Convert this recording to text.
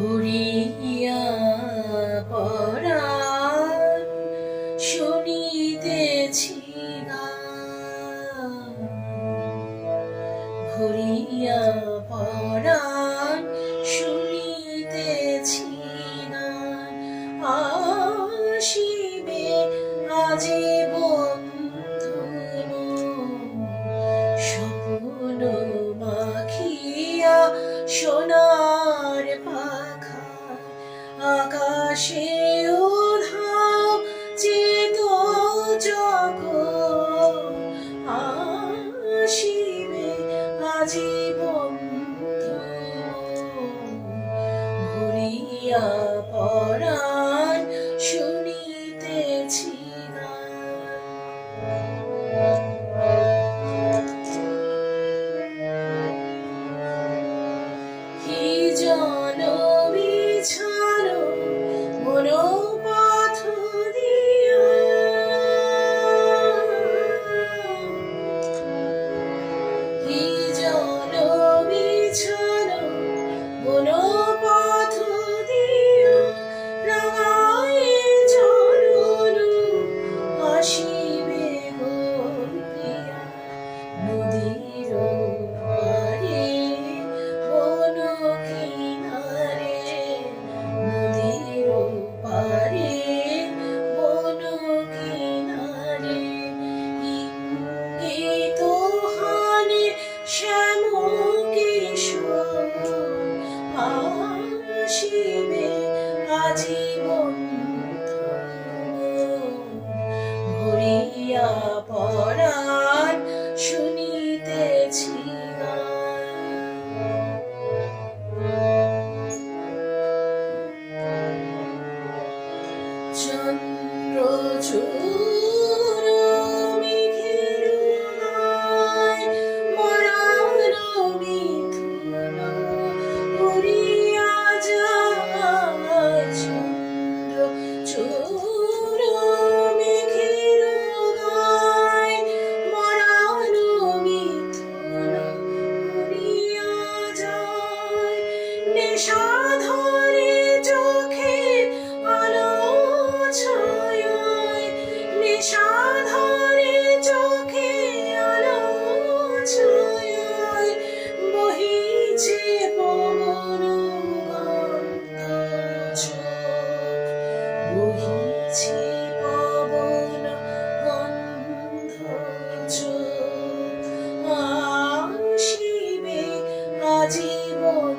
ভরিয়া পরাণ শুনিতেছি গান, ভরিয়া পরাণ শুনিতেছি গান। আসিবে আজীবন স্বপ্ন মাখিয়া সোনার পাখা, আকাশে উধাও চিত জগৎ। আসিবে আজীবন ভরিয়া পরাণ শুনিতেছি গান। কি জনমী ছাড়ো মনো পথ দিয়া, কি জনমী ছাড়ো মনো পথ দিয়া, রাঙায় চরণ আসিবে গো প্রিয়া। নদীর পারে বন কিনারে, নদীর পারে বন কিনারে, ইঙ্গিত হানে শ্যাম কিশোর। আসিবে আজীবন ভরিয়া পরাণ শুনিতেছি চন্দ্রচূড় মেঘের গায় মরার মিথুন উড়িয়া যায়। চন্দ্রচূড় মেঘের গায় মরার মিথুন উড়িয়া যায়। নেশা ধরে চোখে আলো ছায়ায়, নেশা ধরে চোখে আলো ছায়ায়, বহিছে পবন গন্ধ চোখ, বহিছে পবন গন্ধ চোখ। আসিবে আজীবন